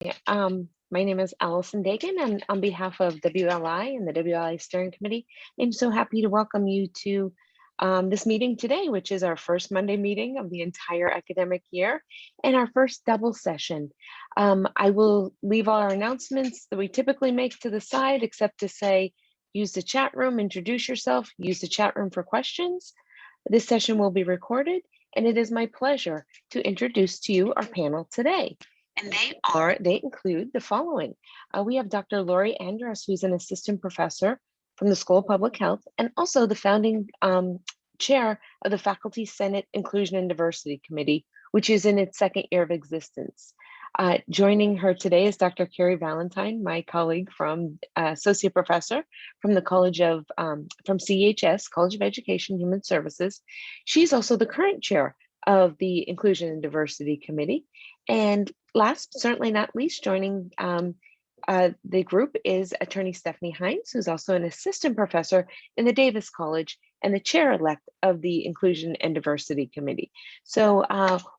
My name is Allison Dagan, and on behalf of WLI and the WLI Steering Committee, I'm so happy to welcome you to this meeting today, which is our first Monday meeting of the entire academic year and our first double session. I will leave all our announcements that we typically make to the side, except to say, use the chat room, introduce yourself, use the chat room for questions. This session will be recorded, and it is my pleasure to introduce to you our panel today. And they include the following. We have Dr. Lori Andrus, who's an assistant professor from the School of Public Health and also the founding chair of the Faculty Senate Inclusion and Diversity Committee, which is in its second year of existence. Joining her today is Dr. Carrie Valentine, my colleague from associate professor from the College of, from CHS, College of Education and Human Services. She's also the current chair of the Inclusion and Diversity Committee. And last, but certainly not least, joining the group is attorney Stephanie Hines, who's also an assistant professor in the Davis College and the chair-elect of the Inclusion and Diversity Committee. So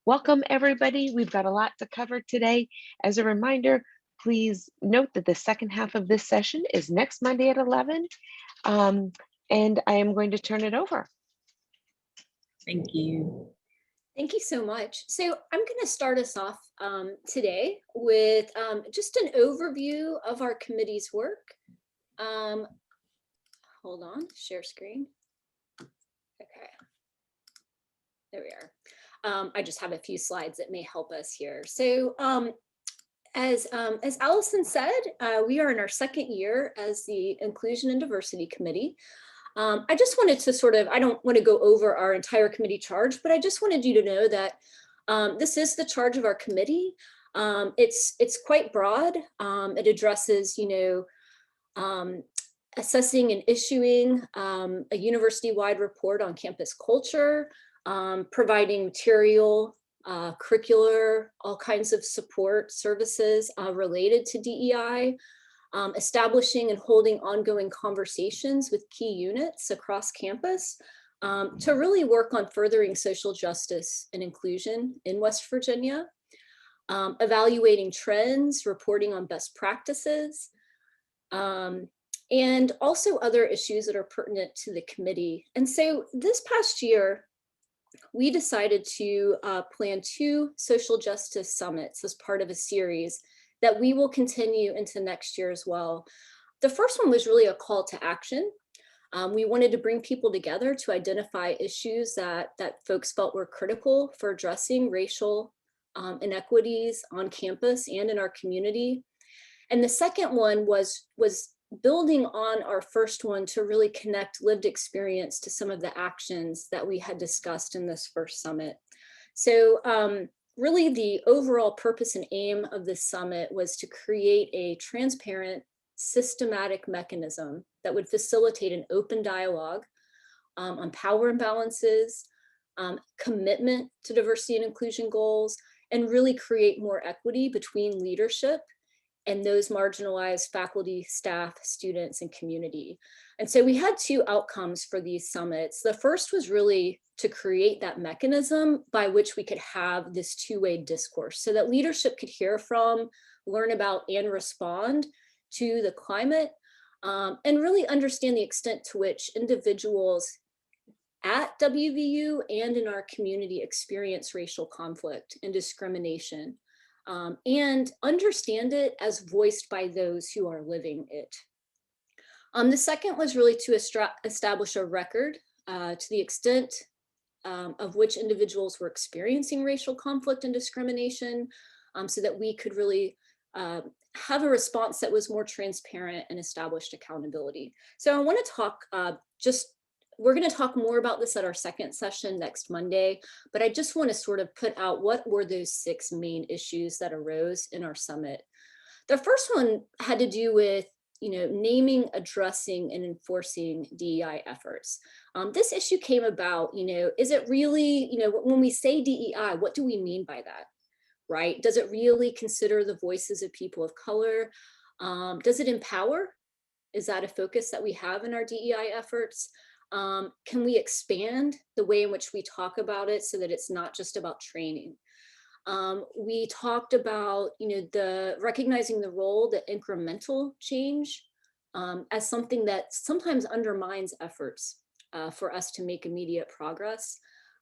welcome everybody. We've got a lot to cover today. As a reminder, please note that the second half of this session is next Monday at 11. And I am going to turn it over. Thank you. Thank you so much. So I'm going to start us off today with just an overview of our committee's work. Hold on, share screen. Okay, there we are. I just have a few slides that may help us here. So as Allison said, we are in our second year as the Inclusion and Diversity Committee. I just wanted to sort of, I don't want to go over our entire committee charge, but I just wanted you to know that this is the charge of our committee. It's quite broad. It addresses, assessing and issuing a university-wide report on campus culture, providing material, curricular, all kinds of support services related to DEI, establishing and holding ongoing conversations with key units across campus to really work on furthering social justice and inclusion in West Virginia, evaluating trends, reporting on best practices, and also other issues that are pertinent to the committee. And so this past year, we decided to plan 2 social justice summits as part of a series that we will continue into next year as well. The first one was really a call to action. We wanted to bring people together to identify issues that folks felt were critical for addressing racial inequities on campus and in our community. And the second one was building on our first one to really connect lived experience to some of the actions that we had discussed in this first summit. So really the overall purpose and aim of this summit was to create a transparent, systematic mechanism that would facilitate an open dialogue on power imbalances, commitment to diversity and inclusion goals, and really create more equity between leadership and those marginalized faculty, staff, students, and community. And so we had 2 outcomes for these summits. The first was really to create that mechanism by which we could have this 2-way discourse so that leadership could hear from, learn about, and respond to the climate, and really understand the extent to which individuals at WVU and in our community experience racial conflict and discrimination, and understand it as voiced by those who are living it. The second was really to establish a record to the extent of which individuals were experiencing racial conflict and discrimination, so that we could really have a response that was more transparent and established accountability. So I want to talk we're going to talk more about this at our second session next Monday, but I just want to sort of put out what were those 6 main issues that arose in our summit. The first one had to do with naming, addressing, and enforcing DEI efforts. This issue came about, is it really, when we say DEI, what do we mean by that, right? Does it really consider the voices of people of color? Does it empower? Is that a focus that we have in our DEI efforts? Can we expand the way in which we talk about it so that it's not just about training? We talked about, the recognizing the role that incremental change as something that sometimes undermines efforts for us to make immediate progress.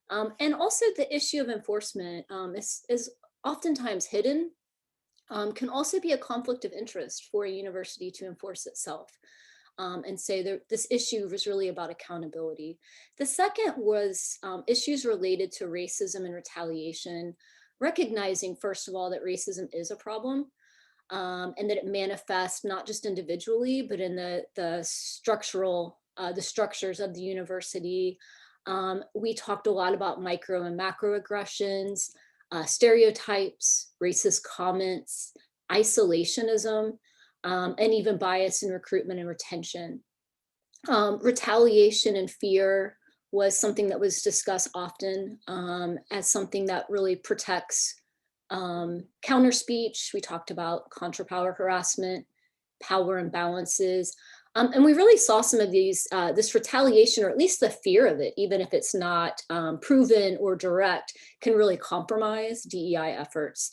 And also the issue of enforcement is oftentimes hidden, can also be a conflict of interest for a university to enforce itself. And so this issue was really about accountability. The second was issues related to racism and retaliation, recognizing, first of all, that racism is a problem, and that it manifests not just individually, but in the structures of the university. We talked a lot about micro and macroaggressions, stereotypes, racist comments, isolationism, and even bias in recruitment and retention. Retaliation and fear was something that was discussed often as something that really protects counter speech. We talked about contra-power harassment, power imbalances. And we really saw some of these, this retaliation, or at least the fear of it, even if it's not proven or direct, can really compromise DEI efforts.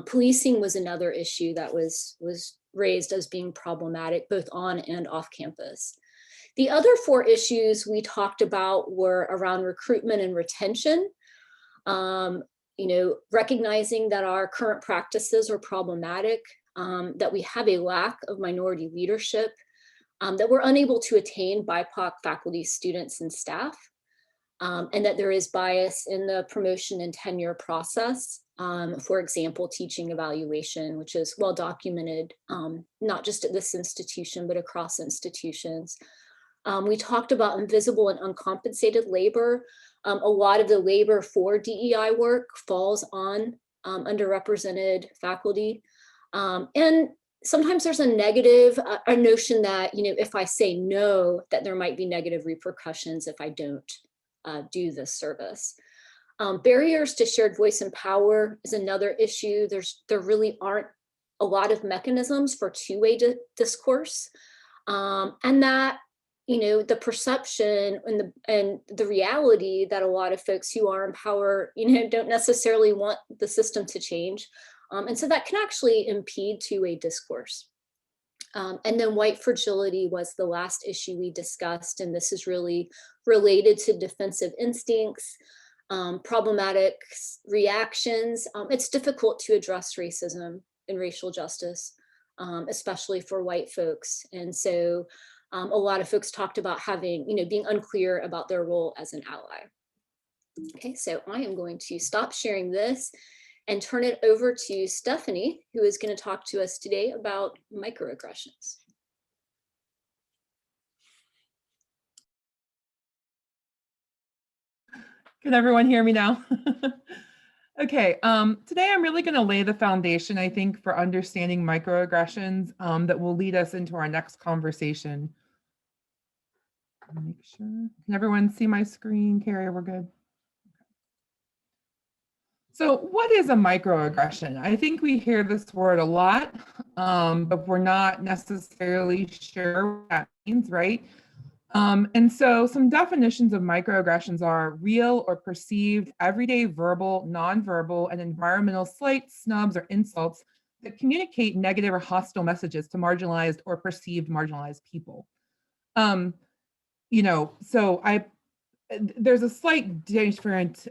Policing was another issue that was raised as being problematic, both on and off campus. The other 4 issues we talked about were around recruitment and retention. Recognizing that our current practices are problematic, that we have a lack of minority leadership, that we're unable to attain BIPOC faculty, students, and staff, and that there is bias in the promotion and tenure process. For example, teaching evaluation, which is well documented, not just at this institution, but across institutions. We talked about invisible and uncompensated labor. A lot of the labor for DEI work falls on underrepresented faculty. And sometimes there's a negative, a notion that, if I say no, that there might be negative repercussions if I don't do this service. Barriers to shared voice and power is another issue. There really aren't a lot of mechanisms for two-way discourse. And that, the perception and the reality that a lot of folks who are in power, don't necessarily want the system to change. And so that can actually impede two-way discourse. And then white fragility was the last issue we discussed. And this is really related to defensive instincts, problematic reactions. It's difficult to address racism and racial justice, especially for white folks. And so a lot of folks talked about having, being unclear about their role as an ally. Okay, so I am going to stop sharing this and turn it over to Stephanie, who is going to talk to us today about microaggressions. Can everyone hear me now? Okay, today I'm really going to lay the foundation, I think, for understanding microaggressions that will lead us into our next conversation. Make sure. Can everyone see my screen? Carrie, we're good. So what is a microaggression? I think we hear this word a lot, but we're not necessarily sure what that means, right? And so some definitions of microaggressions are real or perceived, everyday verbal, nonverbal, and environmental slights, snubs, or insults that communicate negative or hostile messages to marginalized or perceived marginalized people. So there's a slight different,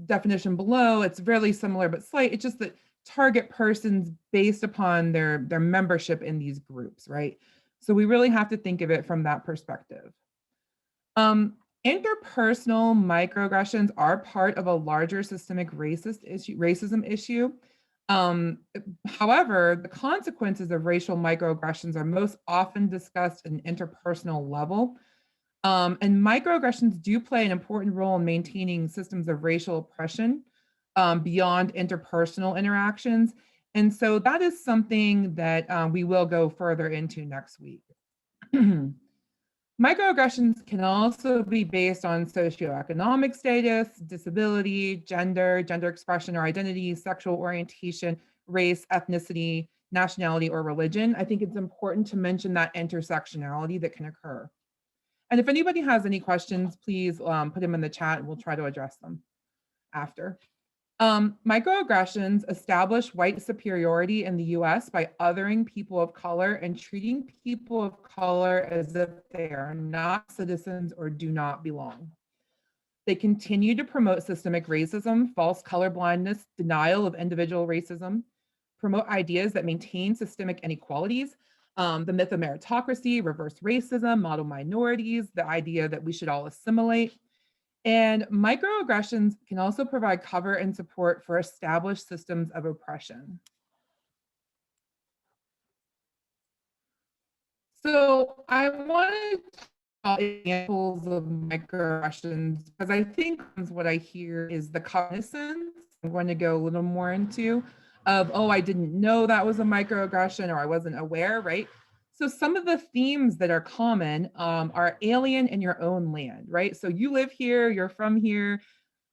definition below. It's really similar, but slight. It's just that target persons based upon their membership in these groups, right? So we really have to think of it from that perspective. Interpersonal microaggressions are part of a larger systemic racism issue. However, the consequences of racial microaggressions are most often discussed at an interpersonal level. And microaggressions do play an important role in maintaining systems of racial oppression beyond interpersonal interactions. And so that is something that we will go further into next week. Microaggressions can also be based on socioeconomic status, disability, gender expression or identity, sexual orientation, race, ethnicity, nationality, or religion. I think it's important to mention that intersectionality that can occur. And if anybody has any questions, please put them in the chat and we'll try to address them after. Microaggressions establish white superiority in the US by othering people of color and treating people of color as if they are not citizens or do not belong. They continue to promote systemic racism, false colorblindness, denial of individual racism, promote ideas that maintain systemic inequalities, the myth of meritocracy, reverse racism, model minorities, the idea that we should all assimilate. And microaggressions can also provide cover and support for established systems of oppression. So I wanted to talk about examples of microaggressions because I think what I hear is the cognizance I'm going to go a little more into of, oh, I didn't know that was a microaggression or I wasn't aware, right? So some of the themes that are common are alien in your own land, right? So you live here, you're from here.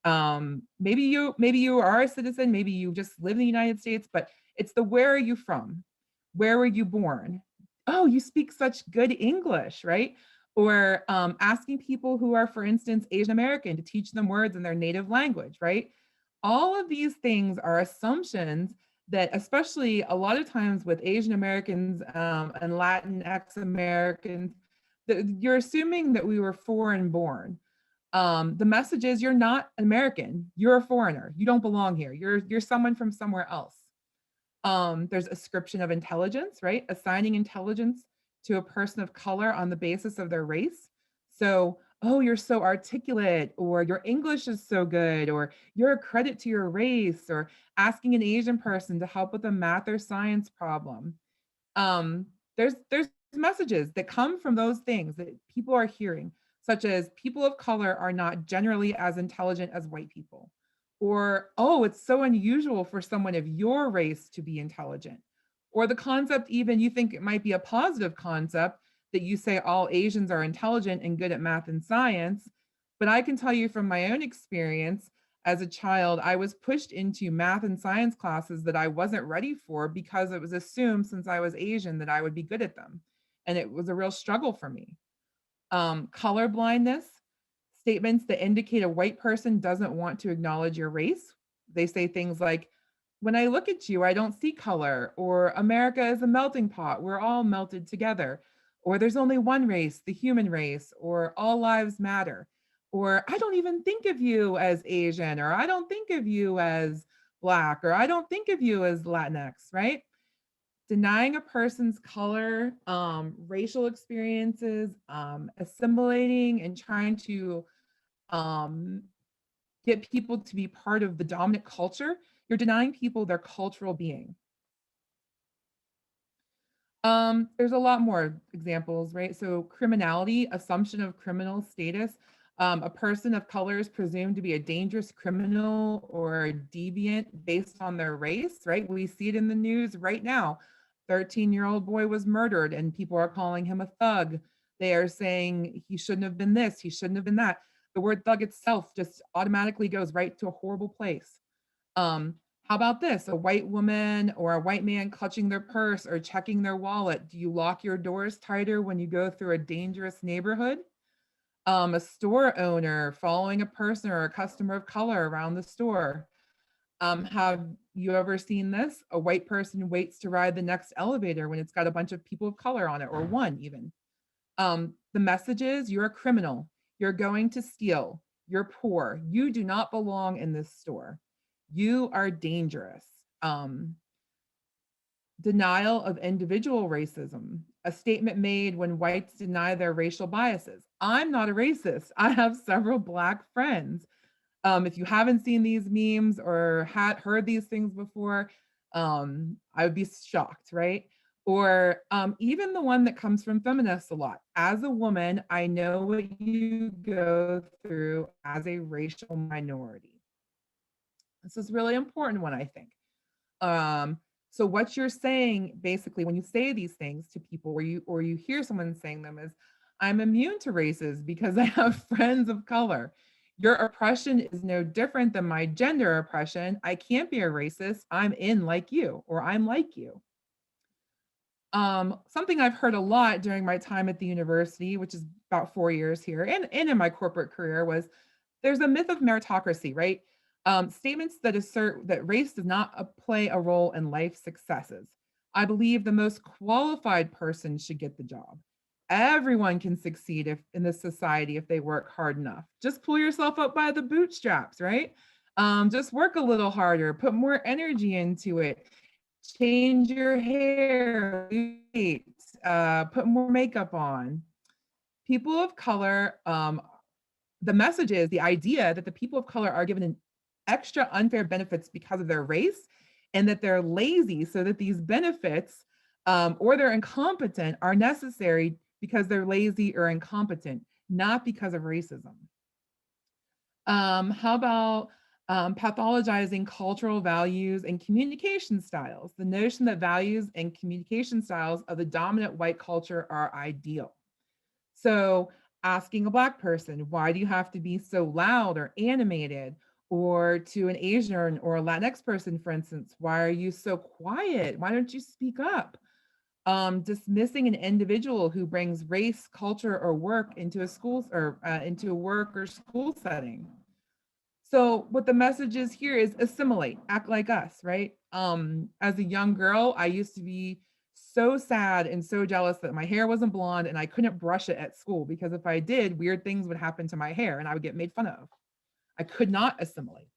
Maybe you are a citizen, maybe you just live in the United States, but it's the where are you from? Where were you born? Oh, you speak such good English, right? Or asking people who are, for instance, Asian American to teach them words in their native language, right? All of these things are assumptions that, especially a lot of times with Asian Americans and Latinx Americans, you're assuming that we were foreign born. The message is you're not American, you're a foreigner, you don't belong here, you're someone from somewhere else. There's ascription of intelligence, right? Assigning intelligence to a person of color on the basis of their race. So, oh, you're so articulate, or your English is so good, or you're a credit to your race, or asking an Asian person to help with a math or science problem. There's messages that come from those things that people are hearing, such as people of color are not generally as intelligent as white people. Or, oh, it's so unusual for someone of your race to be intelligent. Or the concept, even you think it might be a positive concept that you say all Asians are intelligent and good at math and science. But I can tell you from my own experience, as a child, I was pushed into math and science classes that I wasn't ready for because it was assumed since I was Asian that I would be good at them. And it was a real struggle for me. Color blindness, statements that indicate a white person doesn't want to acknowledge your race. They say things like, when I look at you, I don't see color, or America is a melting pot, we're all melted together, or there's only one race, the human race, or all lives matter, or I don't even think of you as Asian, or I don't think of you as Black, or I don't think of you as Latinx, right? Denying a person's color, racial experiences, assimilating and trying to um, get people to be part of the dominant culture, you're denying people their cultural being. There's a lot more examples, right? So criminality, assumption of criminal status. A person of color is presumed to be a dangerous criminal or deviant based on their race, right? We see it in the news right now. 13-year-old boy was murdered and people are calling him a thug. They are saying he shouldn't have been this, he shouldn't have been that. The word thug itself just automatically goes right to a horrible place. How about this? A white woman or a white man clutching their purse or checking their wallet. Do you lock your doors tighter when you go through a dangerous neighborhood? A store owner following a person or a customer of color around the store. Have you ever seen this? A white person waits to ride the next elevator when it's got a bunch of people of color on it, or one even. The message is you're a criminal. You're going to steal. You're poor. You do not belong in this store. You are dangerous. Denial of individual racism, a statement made when whites deny their racial biases. I'm not a racist. I have several Black friends. If you haven't seen these memes or had heard these things before, I would be shocked, right? Or even the one that comes from feminists a lot. As a woman, I know what you go through as a racial minority. This is really important one, I think. So what you're saying basically when you say these things to people or you hear someone saying them is, I'm immune to races because I have friends of color. Your oppression is no different than my gender oppression. I can't be a racist. I'm in like you, or I'm like you. Something I've heard a lot during my time at the university, which is about 4 years here, and in my corporate career, was there's a myth of meritocracy, right? Statements that assert that race does not play a role in life successes. I believe the most qualified person should get the job. Everyone can succeed in this society if they work hard enough. Just pull yourself up by the bootstraps, right? Just work a little harder, put more energy into it, change your hair, put more makeup on. People of color, the message is the idea that the people of color are given an extra unfair benefits because of their race and that they're lazy so that these benefits or they're incompetent are necessary because they're lazy or incompetent, not because of racism. How about pathologizing cultural values and communication styles? The notion that values and communication styles of the dominant white culture are ideal. So asking a Black person, why do you have to be so loud or animated? Or to an Asian or a Latinx person, for instance, why are you so quiet? Why don't you speak up? Dismissing an individual who brings race, culture, or work into a school or into a work or school setting. So what the message is here is assimilate, act like us, right? As a young girl, I used to be so sad and so jealous that my hair wasn't blonde and I couldn't brush it at school because if I did, weird things would happen to my hair and I would get made fun of. I could not assimilate.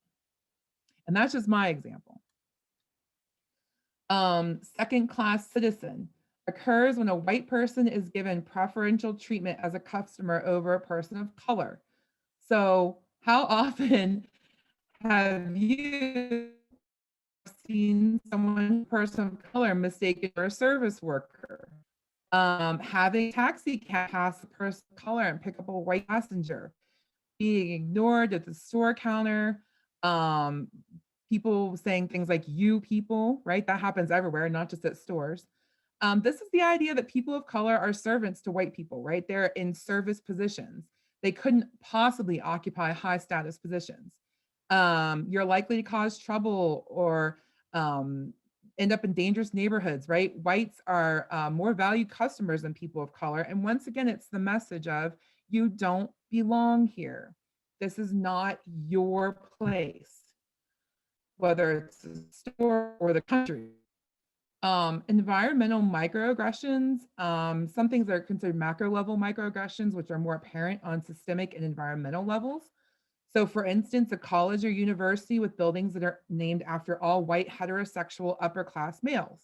And that's just my example. Second-class citizen occurs when a white person is given preferential treatment as a customer over a person of color. So how often have you seen person of color mistaken for a service worker? Having a taxi cab pass a person of color and pick up a white passenger, being ignored at the store counter, people saying things like you people, right? That happens everywhere, not just at stores. This is the idea that people of color are servants to white people, right? They're in service positions. They couldn't possibly occupy high status positions. You're likely to cause trouble or end up in dangerous neighborhoods, right? Whites are more valued customers than people of color. And once again, it's the message of you don't belong here. This is not your place, whether it's the store or the country. Environmental microaggressions, some things that are considered macro level microaggressions, which are more apparent on systemic and environmental levels. So for instance, a college or university with buildings that are named after all white heterosexual upper class males.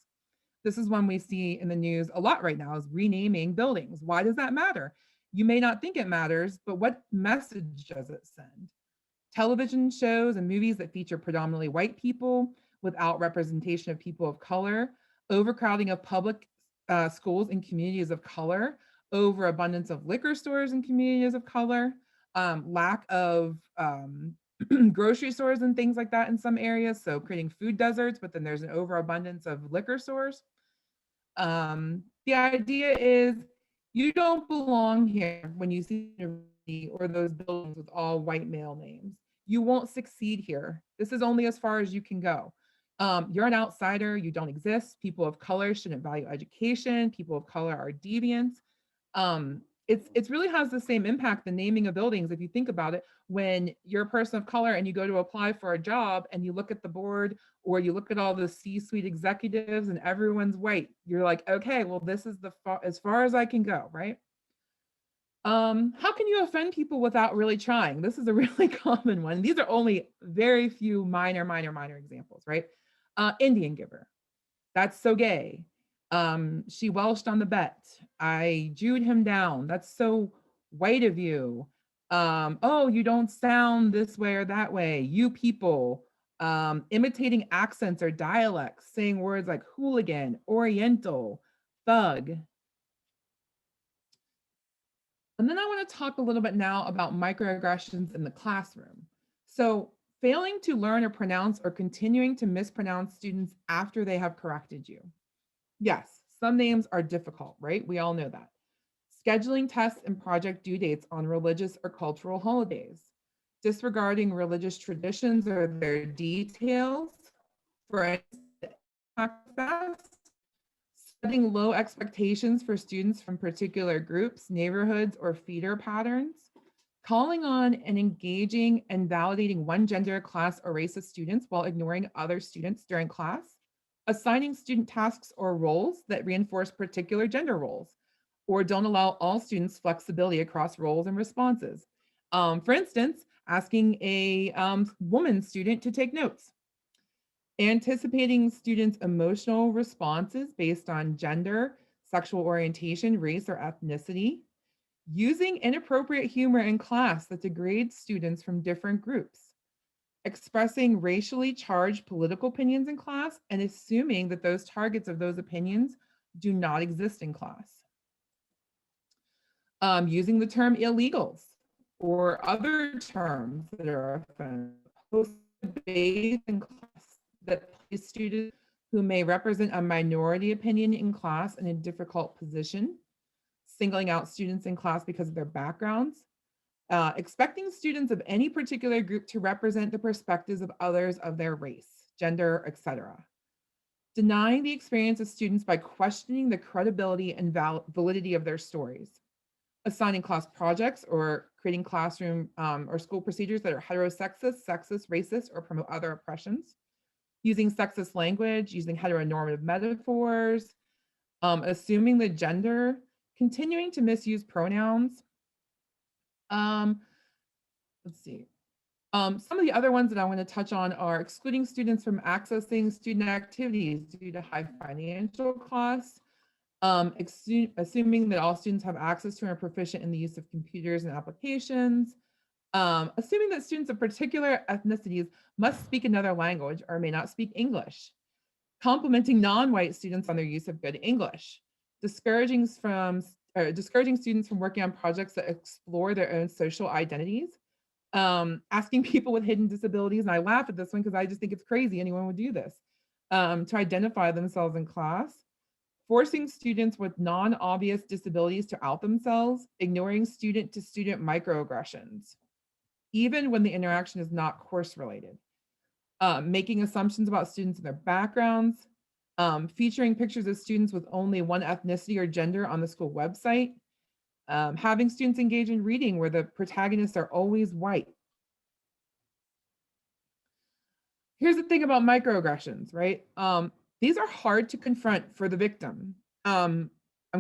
This is one we see in the news a lot right now, is renaming buildings. Why does that matter? You may not think it matters, but what message does it send? Television shows and movies that feature predominantly white people without representation of people of color, overcrowding of public schools in communities of color, overabundance of liquor stores in communities of color, lack of grocery stores and things like that in some areas. So creating food deserts, but then there's an overabundance of liquor stores. The idea is you don't belong here when you see or those buildings with all white male names. You won't succeed here. This is only as far as you can go. You're an outsider, you don't exist. People of color shouldn't value education. People of color are deviants. It's really has the same impact, the naming of buildings, if you think about it, when you're a person of color and you go to apply for a job and you look at the board or you look at all the C-suite executives and everyone's white, you're like, okay, well, this is as far as I can go, right? How can you offend people without really trying? This is a really common one. These are only very few minor examples, right? Indian giver. That's so gay. She Welshed on the bet. I Jewed him down. That's so white of you. Oh, you don't sound this way or that way. You people. Imitating accents or dialects, saying words like hooligan, oriental, thug. And then I want to talk a little bit now about microaggressions in the classroom. So failing to learn or pronounce or continuing to mispronounce students after they have corrected you. Yes, some names are difficult, right? We all know that. Scheduling tests and project due dates on religious or cultural holidays. Disregarding religious traditions or their details. For instance, setting low expectations for students from particular groups, neighborhoods, or feeder patterns. calling on and engaging and validating one gender, class, or race of students while ignoring other students during class, assigning student tasks or roles that reinforce particular gender roles, or don't allow all students flexibility across roles and responses. For instance, asking a woman student to take notes, anticipating students' emotional responses based on gender, sexual orientation, race, or ethnicity, using inappropriate humor in class that degrades students from different groups, expressing racially charged political opinions in class and assuming that those targets of those opinions do not exist in class. Using the term illegals or other terms that are offensive, post-debate in class that place students who may represent a minority opinion in class in a difficult position, singling out students in class because of their backgrounds, expecting students of any particular group to represent the perspectives of others of their race, gender, etc. Denying the experience of students by questioning the credibility and validity of their stories. Assigning class projects or creating classroom or school procedures that are heterosexist, sexist, racist, or promote other oppressions. Using sexist language, using heteronormative metaphors, assuming the gender, continuing to misuse pronouns. Let's see. Some of the other ones that I want to touch on are excluding students from accessing student activities due to high financial costs, assuming that all students have access to and are proficient in the use of computers and applications, assuming that students of particular ethnicities must speak another language or may not speak English, complimenting non-white students on their use of good English, discouraging students from working on projects that explore their own social identities, asking people with hidden disabilities, and I laugh at this one because I just think it's crazy anyone would do this, to identify themselves in class, forcing students with non-obvious disabilities to out themselves, ignoring student-to-student microaggressions, even when the interaction is not course-related, making assumptions about students and their backgrounds, featuring pictures of students with only one ethnicity or gender on the school website, having students engage in reading where the protagonists are always white. Here's the thing about microaggressions, right? These are hard to confront for the victim. I'm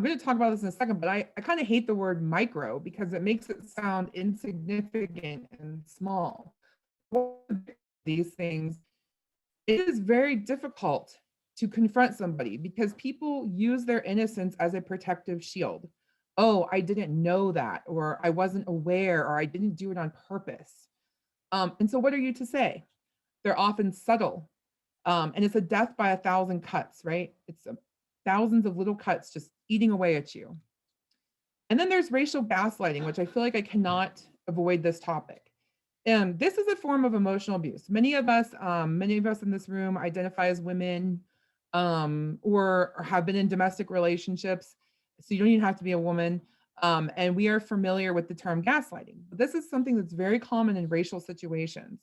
going to talk about this in a second, but I kind of hate the word micro because it makes it sound insignificant and small. These things, it is very difficult to confront somebody because people use their innocence as a protective shield. Oh, I didn't know that, or I wasn't aware, or I didn't do it on purpose. And so what are you to say? They're often subtle. And it's a death by 1,000 cuts, right? It's thousands of little cuts just eating away at you. And then there's racial gaslighting, which I feel like I cannot avoid this topic. This is a form of emotional abuse. Many of us in this room identify as women, or have been in domestic relationships. So you don't even have to be a woman. And we are familiar with the term gaslighting. But this is something that's very common in racial situations.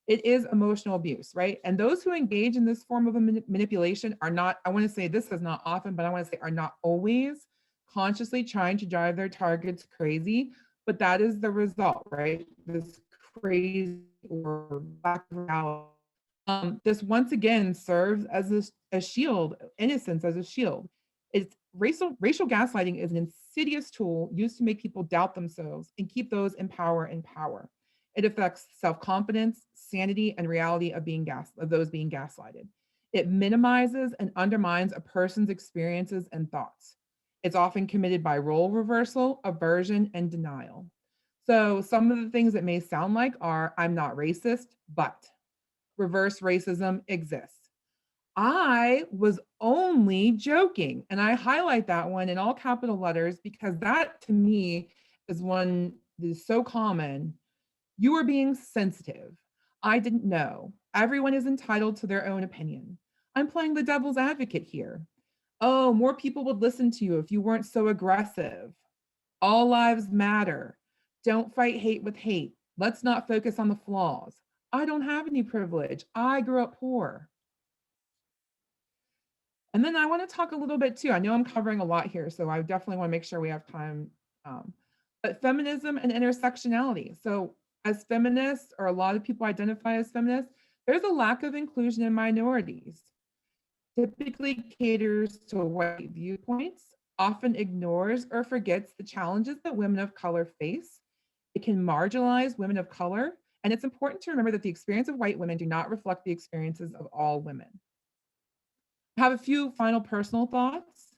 It is emotional abuse, right? And those who engage in this form of manipulation are not, I want to say this is not often, but I want to say are not always consciously trying to drive their targets crazy, but that is the result, right? This crazy or lack of reality. This once again serves as a shield, innocence as a shield. It's racial gaslighting is an insidious tool used to make people doubt themselves and keep those in power in power. It affects self-confidence, sanity, and reality of those being gaslighted. It minimizes and undermines a person's experiences and thoughts. It's often committed by role reversal, aversion, and denial. So some of the things that may sound like are, I'm not racist, but reverse racism exists. I was only joking. And I highlight that one in all capital letters because that to me is one that is so common. You are being sensitive. I didn't know. Everyone is entitled to their own opinion. I'm playing the devil's advocate here. Oh, more people would listen to you if you weren't so aggressive. All lives matter. Don't fight hate with hate. Let's not focus on the flaws. I don't have any privilege. I grew up poor. And then I want to talk a little bit too. I know I'm covering a lot here, so I definitely want to make sure we have time. But feminism and intersectionality. So as feminists, or a lot of people identify as feminists, there's a lack of inclusion in minorities. Typically caters to white viewpoints, often ignores or forgets the challenges that women of color face. It can marginalize women of color, and it's important to remember that the experience of white women do not reflect the experiences of all women. I have a few final personal thoughts.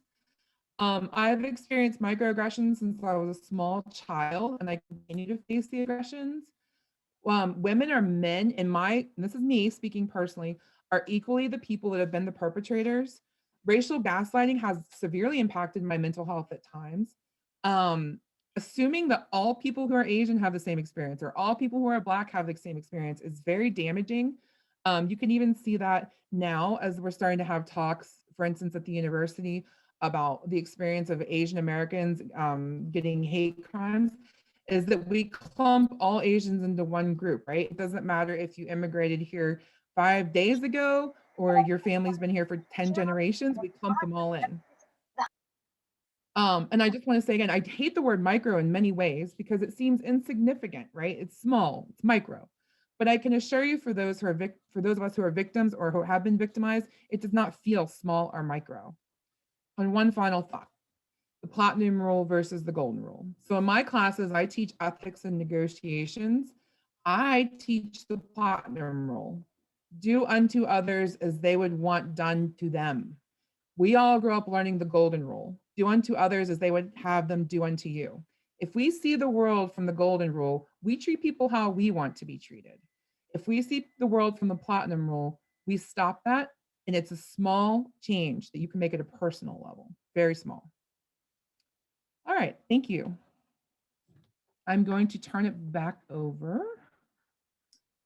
I've experienced microaggressions since I was a small child, and I continue to face the aggressions. Women or men, and this is me speaking personally, are equally the people that have been the perpetrators. Racial gaslighting has severely impacted my mental health at times. Assuming that all people who are Asian have the same experience, or all people who are Black have the same experience, is very damaging. You can even see that now as we're starting to have talks, for instance, at the university, about the experience of Asian Americans getting hate crimes, is that we clump all Asians into one group, right? It doesn't matter if you immigrated here 5 days ago or your family's been here for 10 generations, we clump them all in. And I just want to say again, I hate the word micro in many ways because it seems insignificant, right? It's small, it's micro. But I can assure you, for those of us who are victims or who have been victimized, it does not feel small or micro. And one final thought: the platinum rule versus the golden rule. So in my classes, I teach ethics and negotiations. I teach the platinum rule: do unto others as they would want done to them. We all grew up learning the golden rule: do unto others as they would have them do unto you. If we see the world from the golden rule, we treat people how we want to be treated. If we see the world from the platinum rule, we stop that, and it's a small change that you can make at a personal level, very small. All right, thank you. I'm going to turn it back over